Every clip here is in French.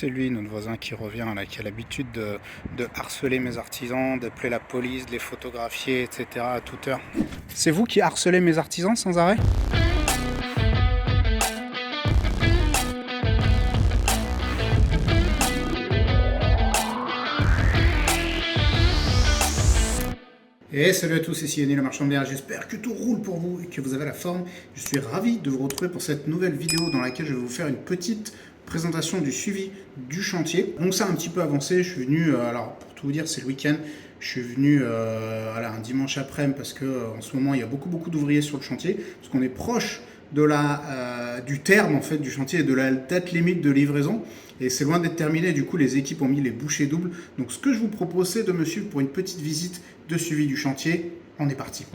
C'est lui, notre voisin qui revient, là, qui a l'habitude de harceler mes artisans, d'appeler la police, de les photographier, etc. à toute heure. C'est vous qui harcelez mes artisans sans arrêt? Et salut à tous, ici Yannick le marchand de bière, j'espère que tout roule pour vous et que vous avez la forme. Je suis ravi de vous retrouver pour cette nouvelle vidéo dans laquelle je vais vous faire une petite présentation du suivi du chantier. Donc ça a un petit peu avancé, je suis venu, alors pour tout vous dire c'est le week-end, je suis venu voilà, un dimanche après-midi parce que en ce moment il y a beaucoup d'ouvriers sur le chantier, parce qu'on est proche de du terme en fait du chantier et de la date limite de livraison et c'est loin d'être terminé. Du coup les équipes ont mis les bouchées doubles, donc ce que je vous propose c'est de me suivre pour une petite visite de suivi du chantier. On est parti.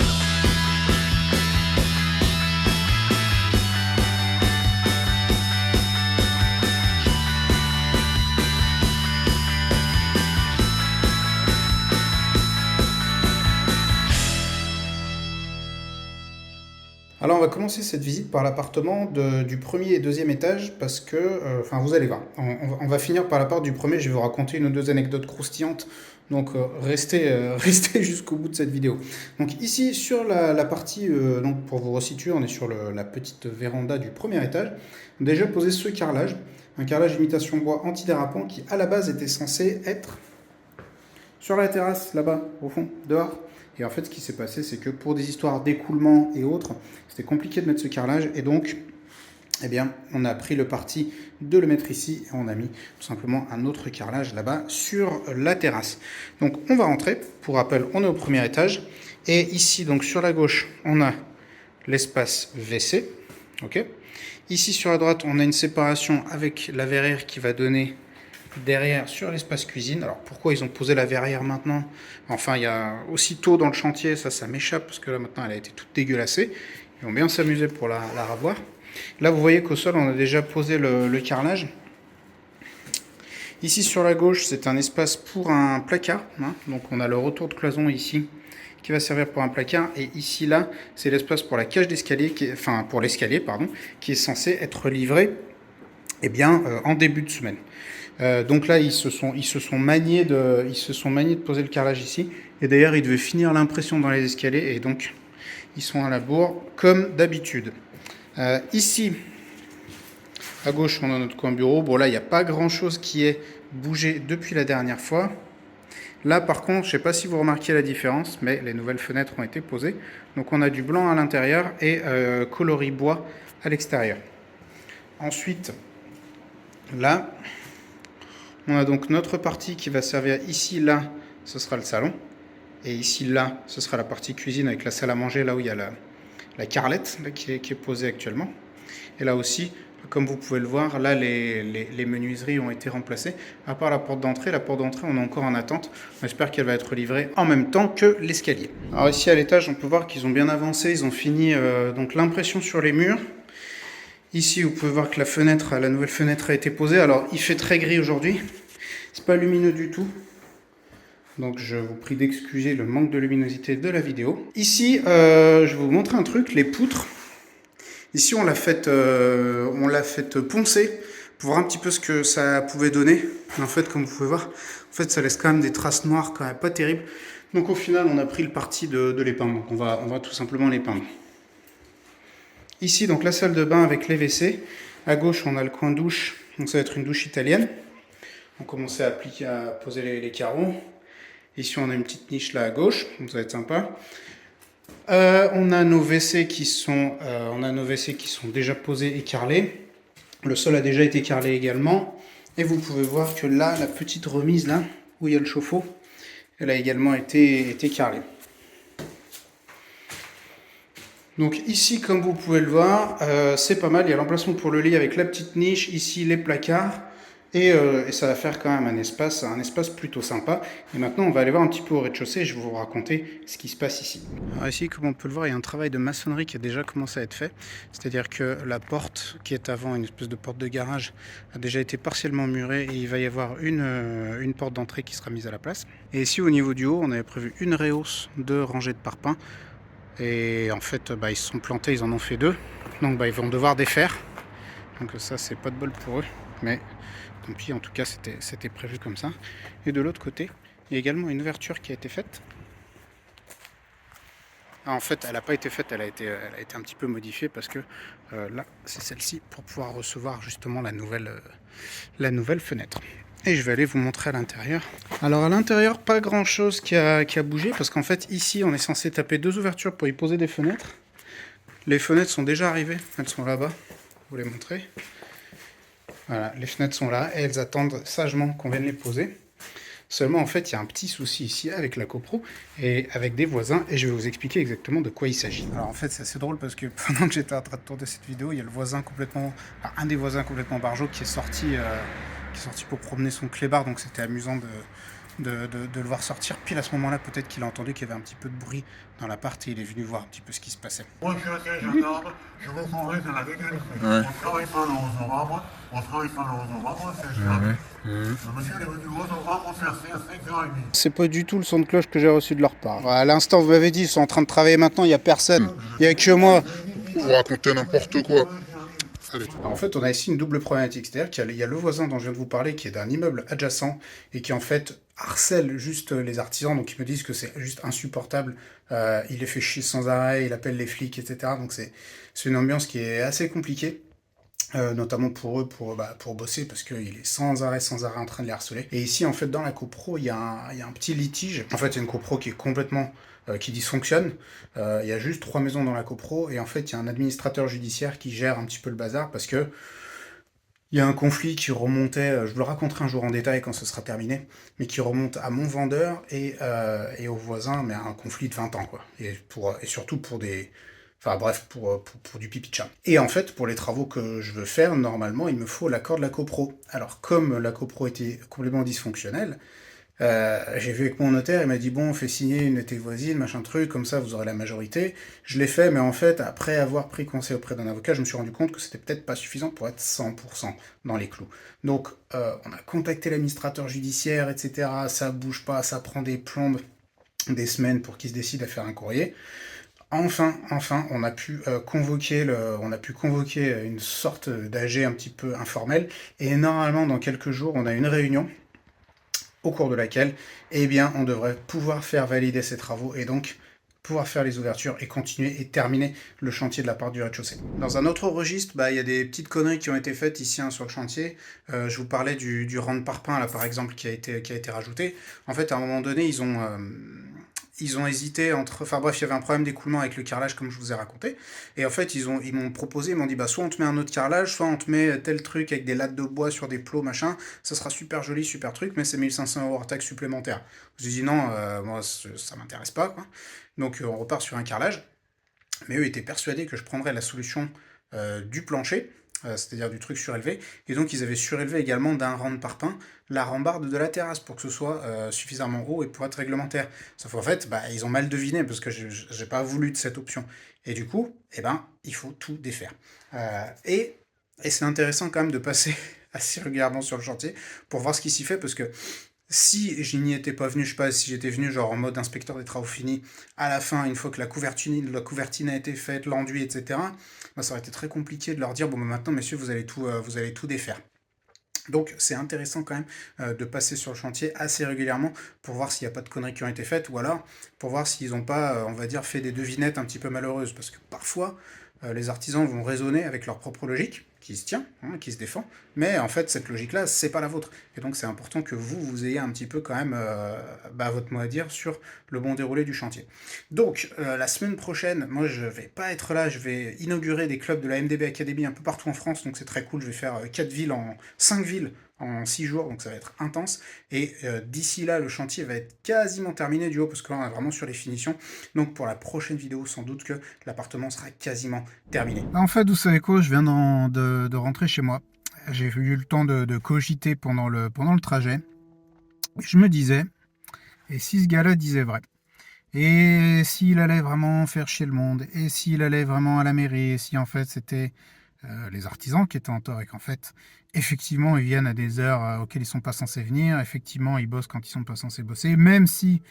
Alors on va commencer cette visite par l'appartement du premier et deuxième étage parce que, enfin vous allez voir, on va finir par la part du premier, je vais vous raconter une ou deux anecdotes croustillantes, donc restez jusqu'au bout de cette vidéo. Donc ici sur la partie, donc pour vous resituer, on est sur la petite véranda du premier étage, on a déjà posé ce carrelage, un carrelage imitation bois antidérapant qui à la base était censé être sur la terrasse là-bas au fond, dehors. Et en fait, ce qui s'est passé, c'est que pour des histoires d'écoulement et autres, c'était compliqué de mettre ce carrelage. Et donc, eh bien, on a pris le parti de le mettre ici. Et on a mis tout simplement un autre carrelage là-bas sur la terrasse. Donc, on va rentrer. Pour rappel, on est au premier étage. Et ici, donc sur la gauche, on a l'espace WC. Okay. Ici, sur la droite, on a une séparation avec la verrière qui va donner derrière sur l'espace cuisine. Alors pourquoi ils ont posé la verrière maintenant? Enfin, il y a aussitôt dans le chantier, ça m'échappe parce que là maintenant elle a été toute dégueulassée. Ils vont bien s'amuser pour la ravoir. Là vous voyez qu'au sol on a déjà posé le carrelage. Ici sur la gauche c'est un espace pour un placard, hein. Donc on a le retour de cloison ici qui va servir pour un placard, et ici là c'est l'espace pour la cage d'escalier, enfin pour l'escalier pardon, qui est censé être livré en début de semaine. Donc là, ils se sont maniés de poser le carrelage ici. Et d'ailleurs, ils devaient finir l'impression dans les escaliers. Et donc, ils sont à la bourre, comme d'habitude. Ici, à gauche, on a notre coin bureau. Bon, là, il n'y a pas grand-chose qui est bougé depuis la dernière fois. Là, par contre, je ne sais pas si vous remarquez la différence, mais les nouvelles fenêtres ont été posées. Donc, on a du blanc à l'intérieur et coloris bois à l'extérieur. Ensuite, là, on a donc notre partie qui va servir ici, là, ce sera le salon. Et ici, là, ce sera la partie cuisine avec la salle à manger, là où il y a la carrelette là, qui est posée actuellement. Et là aussi, comme vous pouvez le voir, là, les menuiseries ont été remplacées. À part la porte d'entrée, on est encore en attente. On espère qu'elle va être livrée en même temps que l'escalier. Alors ici, à l'étage, on peut voir qu'ils ont bien avancé. Ils ont fini donc l'impression sur les murs. Ici, vous pouvez voir que la nouvelle fenêtre a été posée. Alors, il fait très gris aujourd'hui. C'est pas lumineux du tout. Donc, je vous prie d'excuser le manque de luminosité de la vidéo. Ici, je vais vous montrer un truc, les poutres. Ici, on l'a fait poncer pour voir un petit peu ce que ça pouvait donner. En fait, comme vous pouvez voir, ça laisse quand même des traces noires quand même pas terribles. Donc, au final, on a pris le parti de les peindre. Donc, on va tout simplement les peindre. Ici, donc la salle de bain avec les WC. À gauche, on a le coin douche. Donc ça va être une douche italienne. On commence à poser les carreaux. Ici, on a une petite niche là à gauche. Donc ça va être sympa. On a nos WC qui sont déjà posés et carrelés. Le sol a déjà été carrelé également. Et vous pouvez voir que là, la petite remise là, où il y a le chauffe-eau, elle a également été carrelée. Donc ici, comme vous pouvez le voir, c'est pas mal. Il y a l'emplacement pour le lit avec la petite niche, ici les placards, et ça va faire quand même un espace plutôt sympa. Et maintenant, on va aller voir un petit peu au rez-de-chaussée et je vais vous raconter ce qui se passe ici. Alors ici, comme on peut le voir, il y a un travail de maçonnerie qui a déjà commencé à être fait. C'est-à-dire que la porte qui est avant, une espèce de porte de garage, a déjà été partiellement murée et il va y avoir une porte d'entrée qui sera mise à la place. Et ici, au niveau du haut, on avait prévu une rehausse de rangées de parpaings. Et en fait, ils se sont plantés, ils en ont fait deux. Donc ils vont devoir défaire. Donc ça, c'est pas de bol pour eux. Mais tant pis, en tout cas c'était prévu comme ça. Et de l'autre côté, il y a également une ouverture qui a été faite. Ah, en fait, elle n'a pas été faite, elle a été un petit peu modifiée parce que là, c'est celle-ci pour pouvoir recevoir justement la nouvelle fenêtre. Et je vais aller vous montrer à l'intérieur. Alors à l'intérieur, pas grand chose qui a bougé parce qu'en fait ici on est censé taper 2 ouvertures pour y poser des fenêtres. Les fenêtres sont déjà arrivées, elles sont là-bas, je vais vous les montrer. Voilà, les fenêtres sont là et elles attendent sagement qu'on vienne les poser. Seulement en fait il y a un petit souci ici avec la copro et avec des voisins et je vais vous expliquer exactement de quoi il s'agit. Alors en fait c'est assez drôle parce que pendant que j'étais en train de tourner cette vidéo, il y a le voisin complètement, enfin, un des voisins complètement barjot qui est sorti pour promener son clébard, donc c'était amusant de le voir sortir. Pile à ce moment-là, peut-être qu'il a entendu qu'il y avait un petit peu de bruit dans l'appart et il est venu voir un petit peu ce qui se passait. Moi, je suis assez gendarme, je vous prendrai de la légalité. Ouais. On travaille pas dans aux arbres, on travaille pas dans aux arbres, c'est jamais. Le monsieur est venu aux arbres faire à 5h30. C'est pas du tout le son de cloche que j'ai reçu de leur part. À l'instant, vous m'avez dit, ils sont en train de travailler maintenant, il n'y a personne. Il n'y a que moi. Vous racontez n'importe quoi. Alors, en fait, on a ici une double problématique, c'est-à-dire qu'il y a le voisin dont je viens de vous parler qui est d'un immeuble adjacent et qui en fait harcèle juste les artisans, donc ils me disent que c'est juste insupportable, il les fait chier sans arrêt, il appelle les flics, etc. Donc c'est une ambiance qui est assez compliquée. Notamment pour eux, pour bosser, parce qu'il est sans arrêt en train de les harceler. Et ici, en fait, dans la copro, il y a un petit litige. En fait, il y a une copro qui est complètement... qui dysfonctionne. Il y a juste 3 maisons dans la copro, et en fait, il y a un administrateur judiciaire qui gère un petit peu le bazar, parce que il y a un conflit qui remontait, je vous le raconterai un jour en détail quand ce sera terminé, mais qui remonte à mon vendeur et aux voisins, mais à un conflit de 20 ans, quoi. Et surtout pour des... Enfin bref, pour du pipi de chat. Et en fait, pour les travaux que je veux faire, normalement, il me faut l'accord de la copro. Alors, comme la copro était complètement dysfonctionnelle, j'ai vu avec mon notaire, il m'a dit, bon, on fait signer une de tes voisines, machin truc, comme ça vous aurez la majorité. Je l'ai fait, mais en fait, après avoir pris conseil auprès d'un avocat, je me suis rendu compte que c'était peut-être pas suffisant pour être 100% dans les clous. Donc, on a contacté l'administrateur judiciaire, etc. Ça bouge pas, ça prend des plombes, des semaines pour qu'il se décide à faire un courrier. Enfin, on a pu convoquer une sorte d'AG un petit peu informel, et normalement, dans quelques jours, on a une réunion au cours de laquelle, eh bien, on devrait pouvoir faire valider ces travaux, et donc pouvoir faire les ouvertures et continuer et terminer le chantier de la part du rez-de-chaussée. Dans un autre registre, il y a des petites conneries qui ont été faites ici sur le chantier. Je vous parlais du rang de parpaing, là, par exemple, qui a été rajouté. En fait, à un moment donné, ils ont hésité entre... Enfin bref, il y avait un problème d'écoulement avec le carrelage, comme je vous ai raconté. Et en fait, ils m'ont proposé, ils m'ont dit, soit on te met un autre carrelage, soit on te met tel truc avec des lattes de bois sur des plots, machin. Ça sera super joli, super truc, mais c'est 1500 € hors taxe supplémentaire. Je me suis dit, non, moi, ça m'intéresse pas, quoi. Donc on repart sur un carrelage. Mais eux étaient persuadés que je prendrais la solution du plancher, c'est-à-dire du truc surélevé, et donc ils avaient surélevé également d'un rang de parpaing la rambarde de la terrasse pour que ce soit suffisamment haut et pour être réglementaire. Sauf qu'en fait, ils ont mal deviné parce que j'ai pas voulu de cette option. Et du coup, il faut tout défaire. Et c'est intéressant quand même de passer assez régulièrement sur le chantier pour voir ce qui s'y fait, parce que si je n'y étais pas venu, je sais pas, si j'étais venu genre en mode inspecteur des travaux finis, à la fin, une fois que la couvertine a été faite, l'enduit, etc., ça aurait été très compliqué de leur dire, bon, maintenant, messieurs, vous allez tout défaire. Donc c'est intéressant quand même de passer sur le chantier assez régulièrement pour voir s'il n'y a pas de conneries qui ont été faites, ou alors pour voir s'ils n'ont pas, on va dire, fait des devinettes un petit peu malheureuses, parce que parfois les artisans vont raisonner avec leur propre logique, qui se tient, qui se défend, mais en fait cette logique-là, c'est pas la vôtre. Et donc c'est important que vous ayez un petit peu quand même votre mot à dire sur le bon déroulé du chantier. Donc la semaine prochaine, moi je vais pas être là, je vais inaugurer des clubs de la MDB Academy un peu partout en France, donc c'est très cool, je vais faire 5 villes en 6 jours, donc ça va être intense, et d'ici là, le chantier va être quasiment terminé du haut, parce que là, on est vraiment sur les finitions, donc pour la prochaine vidéo, sans doute que l'appartement sera quasiment terminé. En fait, vous savez quoi, je viens de rentrer chez moi, j'ai eu le temps de cogiter pendant le trajet, je me disais, et si ce gars-là disait vrai, et s'il allait vraiment faire chier le monde, et s'il allait vraiment à la mairie, et si en fait c'était les artisans qui étaient en tort, et qu'en fait, effectivement, ils viennent à des heures auxquelles ils ne sont pas censés venir, effectivement, ils bossent quand ils ne sont pas censés bosser, même si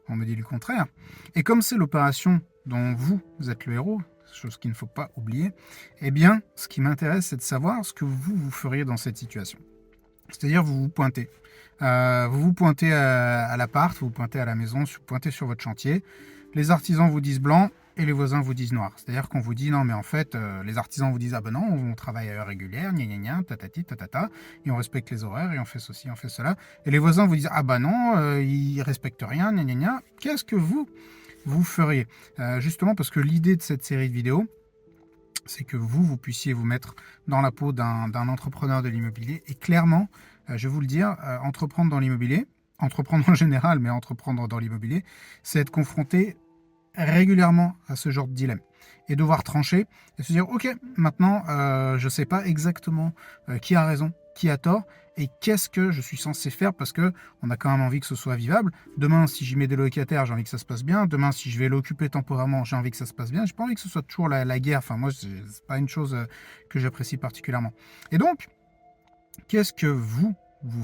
on me dit le contraire. Et comme c'est l'opération dont vous êtes le héros, chose qu'il ne faut pas oublier, eh bien, ce qui m'intéresse, c'est de savoir ce que vous feriez dans cette situation. C'est-à-dire, vous vous pointez. Vous vous pointez à l'appart, vous vous pointez à la maison, vous pointez sur votre chantier. Les artisans vous disent blanc et les voisins vous disent noir. C'est-à-dire qu'on vous dit non, mais en fait, les artisans vous disent ah ben non, on travaille à heure régulière, gna gna gna, tatati, tatata, et on respecte les horaires et on fait ceci, on fait cela. Et les voisins vous disent ah ben non, ils respectent rien, gna gna gna. Qu'est-ce que vous feriez? Justement parce que l'idée de cette série de vidéos, c'est que vous puissiez vous mettre dans la peau d'un entrepreneur de l'immobilier. Et clairement, je vais vous le dire, entreprendre dans l'immobilier, entreprendre en général, mais entreprendre dans l'immobilier, c'est être confronté régulièrement à ce genre de dilemme. Et devoir trancher et se dire, ok, maintenant, je ne sais pas exactement qui a raison, qui a tort, et qu'est-ce que je suis censé faire parce que on a quand même envie que ce soit vivable. Demain, si j'y mets des locataires, j'ai envie que ça se passe bien. Demain, si je vais l'occuper temporairement, j'ai envie que ça se passe bien. J'ai pas envie que ce soit toujours la guerre. Enfin, moi, c'est pas une chose que j'apprécie particulierement. Et donc, qu'est-ce que vous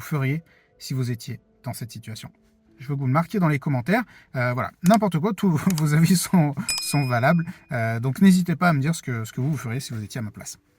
feriez si vous étiez dans cette situation? Je veux que vous le marquiez dans les commentaires. Voilà, n'importe quoi, tous vos avis sont valables. Donc n'hésitez pas à me dire ce que vous feriez si vous étiez à ma place.